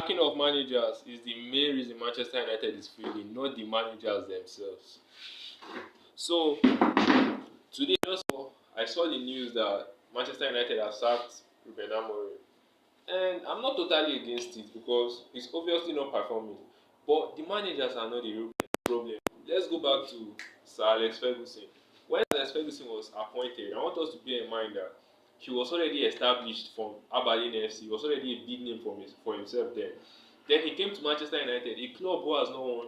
Sacking of managers is the main reason Manchester United is failing, not the managers themselves. So today, I saw the news that Manchester United have sacked Ruben Amorim, and I'm not totally against it because it's obviously not performing. But the managers are not the real problem. Let's go back to Sir Alex Ferguson. When Alex Ferguson was appointed, I want us to bear in mind that he was already established from Aberdeen FC. He was already a big name for himself there. Then he came to Manchester United, a club who has not won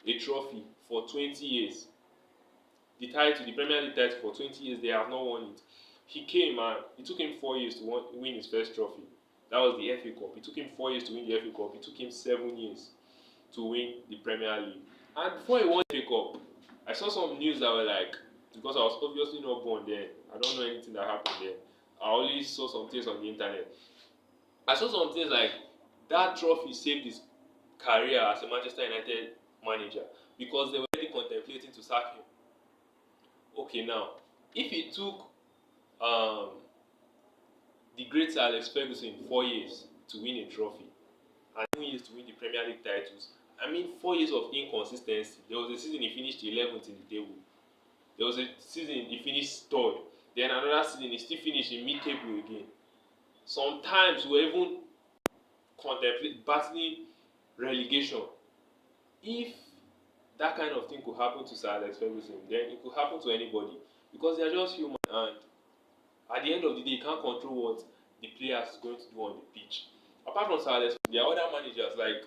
a trophy for 20 years. The Premier League title for 20 years, they have not won it. He came and it took him 4 years to win his first trophy. That was the FA Cup. It took him 4 years to win the FA Cup. It took him 7 years to win the Premier League. And before he won the FA Cup, I saw some news that were like, because I was obviously not born then, I don't know anything that happened there. I only saw some things on the internet. I saw some things like that trophy saved his career as a Manchester United manager because they were already contemplating to sack him. Okay, now, if it took um, the great Sir Alex Ferguson 4 years to win a trophy and 2 years to win the Premier League titles, I mean 4 years of inconsistency. There was a season he finished 11th in the table. There was a season he finished third. Then another season he still finished in mid-table again. Sometimes we were even contemplating battling relegation. If that kind of thing could happen to Sir Alex Ferguson, then it could happen to anybody because they are just human and at the end of the day, you can't control what the players is going to do on the pitch. Apart from Sir Alex, there are other managers like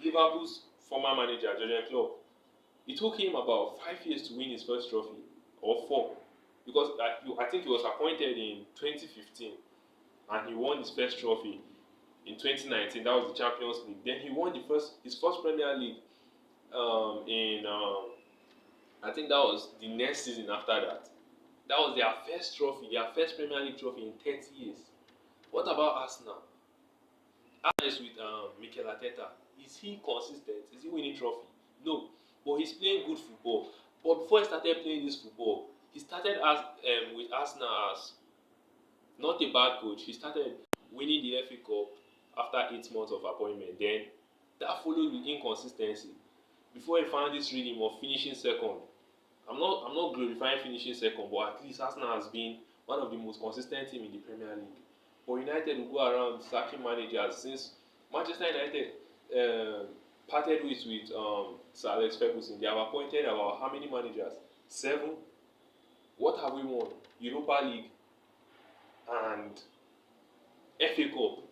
Liverpool's former manager, Jürgen Klopp. It took him about 5 years to win his first trophy, or 4, because I think he was appointed in 2015 and he won his first trophy in 2019. That was the Champions League. Then he won his first Premier League in I think that was the next season after that. That was their first trophy, their first Premier League trophy in 30 years. What about Arsenal? Arsenal is with Mikel Arteta. Is he consistent? Is he winning trophy? No, but he's playing good football. But before he started playing this football, he started with Arsenal as not a bad coach. He started winning the FA Cup after 8 months of appointment. Then that followed with inconsistency before he found this rhythm of finishing second. I'm not glorifying finishing second, but at least Arsenal has been one of the most consistent teams in the Premier League. But United will go around sacking managers since Manchester United parted ways with Sir Alex Ferguson. They have appointed about how many managers? 7. What have we won? Europa League and FA Cup.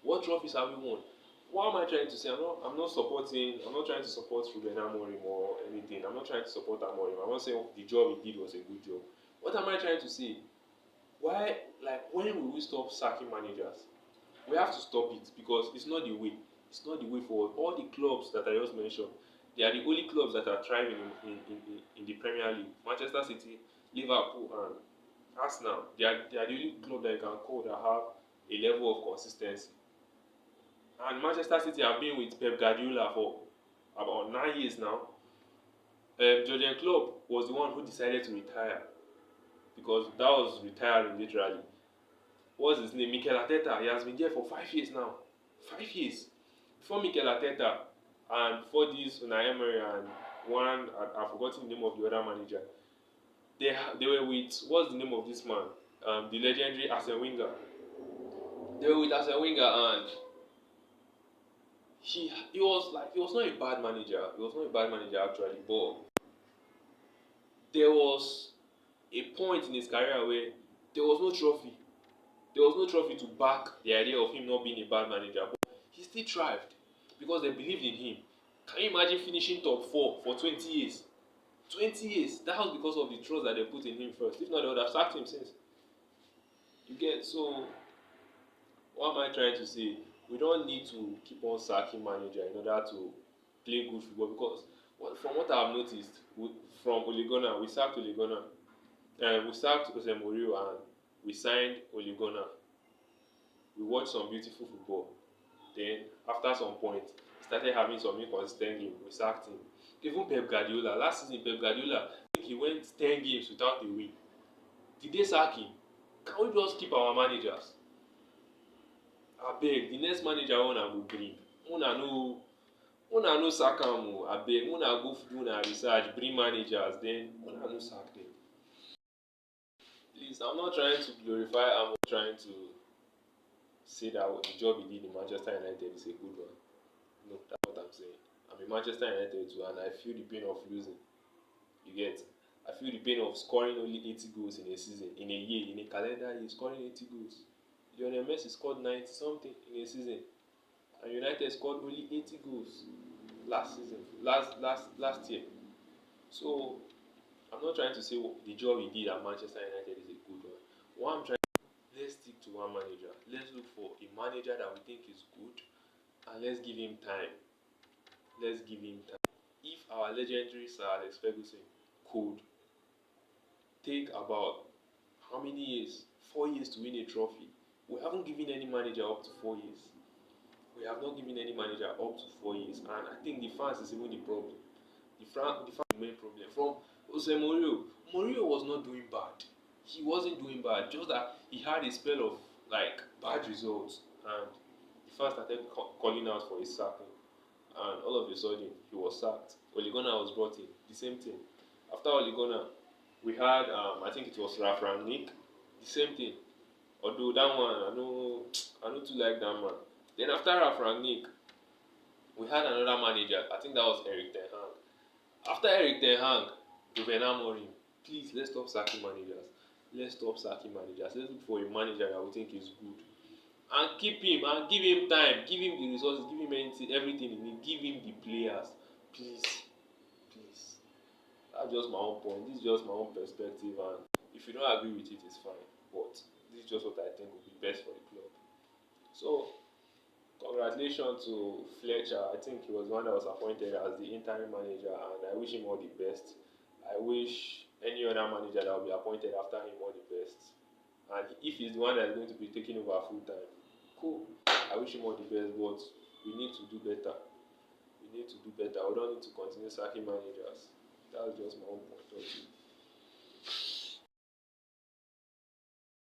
What trophies have we won? What am I trying to say? I'm not trying to support Ruben Amorim or anything. I'm not trying to support Amorim. I'm not saying the job he did was a good job. What am I trying to say? Why, when will we stop sacking managers? We have to stop it because it's not the way. It's not the way forward. All the clubs that I just mentioned, they are the only clubs that are thriving in the Premier League. Manchester City, Liverpool, and Arsenal. They are the only club that you can call that have a level of consistency. And Manchester City have been with Pep Guardiola for about 9 years now. Jürgen Klopp was the one who decided to retire because that was retiring literally. What's his name? Mikel Arteta. He has been there for 5 years now. 5 years. Before Mikel Arteta and before this Unai Emery and I've forgotten the name of the other manager. They were with, what's the name of this man? The legendary Arsene Wenger. They were with Arsene Wenger and he was not a bad manager. He was not a bad manager actually, but there was a point in his career where there was no trophy. There was no trophy to back the idea of him not being a bad manager. But he still thrived because they believed in him. Can you imagine finishing top 4 for 20 years? 20 years. That was because of the trust that they put in him first. If not, they would have sacked him since. You get? So, what am I trying to say? We don't need to keep on sacking manager in order to play good football because from what I've noticed from Ole Gunnar, we sacked Ole Gunnar, we sacked Jose Mourinho and we signed Ole Gunnar. We watched some beautiful football. Then after some point, he started having some inconsistent games. We sacked him. Even Pep Guardiola, last season Pep Guardiola, I think he went 10 games without a win. Did they sack him? Can we just keep our managers? I beg, the next manager one I will bring una no sack am o, abeg una go do una research, bring managers, then una no sack dem. Please, I'm not trying to glorify, I'm not trying to say that the job he did in Manchester United is a good one. No, that's what I'm saying. I'm in Manchester United too, and I feel the pain of losing. You get? I feel the pain of scoring only 80 goals in a season, in a year, in a calendar year, scoring 80 goals. Lionel Messi scored 90 something in a season, and United scored only 80 goals last season, last year. So I'm not trying to say the job he did at Manchester United is a good one. What I'm trying, let's stick to one manager. Let's look for a manager that we think is good, and let's give him time. Let's give him time. If our legendary Sir Alex Ferguson could take about how many years? 4 years to win a trophy. We haven't given any manager up to 4 years. We have not given any manager up to 4 years, and I think the fans is even the problem. The fans is the main problem. From Jose Mourinho was not doing bad. He wasn't doing bad. Just that he had a spell of like bad results, and the fans started calling out for his sacking. And all of a sudden, he was sacked. Ole Gunnar was brought in. The same thing. After Ole Gunnar, we had I think it was Ralf Rangnick. The same thing. Although that one, I don't too like that man. Then after Ralf Rangnick, we had another manager. I think that was Eric Ten Hag. After Eric Ten Hag, Jürgen Amorim. Please, let's stop sacking managers. Let's stop sacking managers. Let's look for a manager that we think is good, and keep him and give him time, give him the resources, give him anything, everything he needs, give him the players. Please, please. That's just my own point. This is just my own perspective, and if you don't agree with it, it's fine. But this is just what I think would be best for the club. So, congratulations to Fletcher. I think he was the one that was appointed as the interim manager, and I wish him all the best. I wish any other manager that will be appointed after him all the best. And if he's the one that is going to be taking over full time, cool. I wish him all the best, but we need to do better. We need to do better. We don't need to continue sacking managers. That's just my own point of view.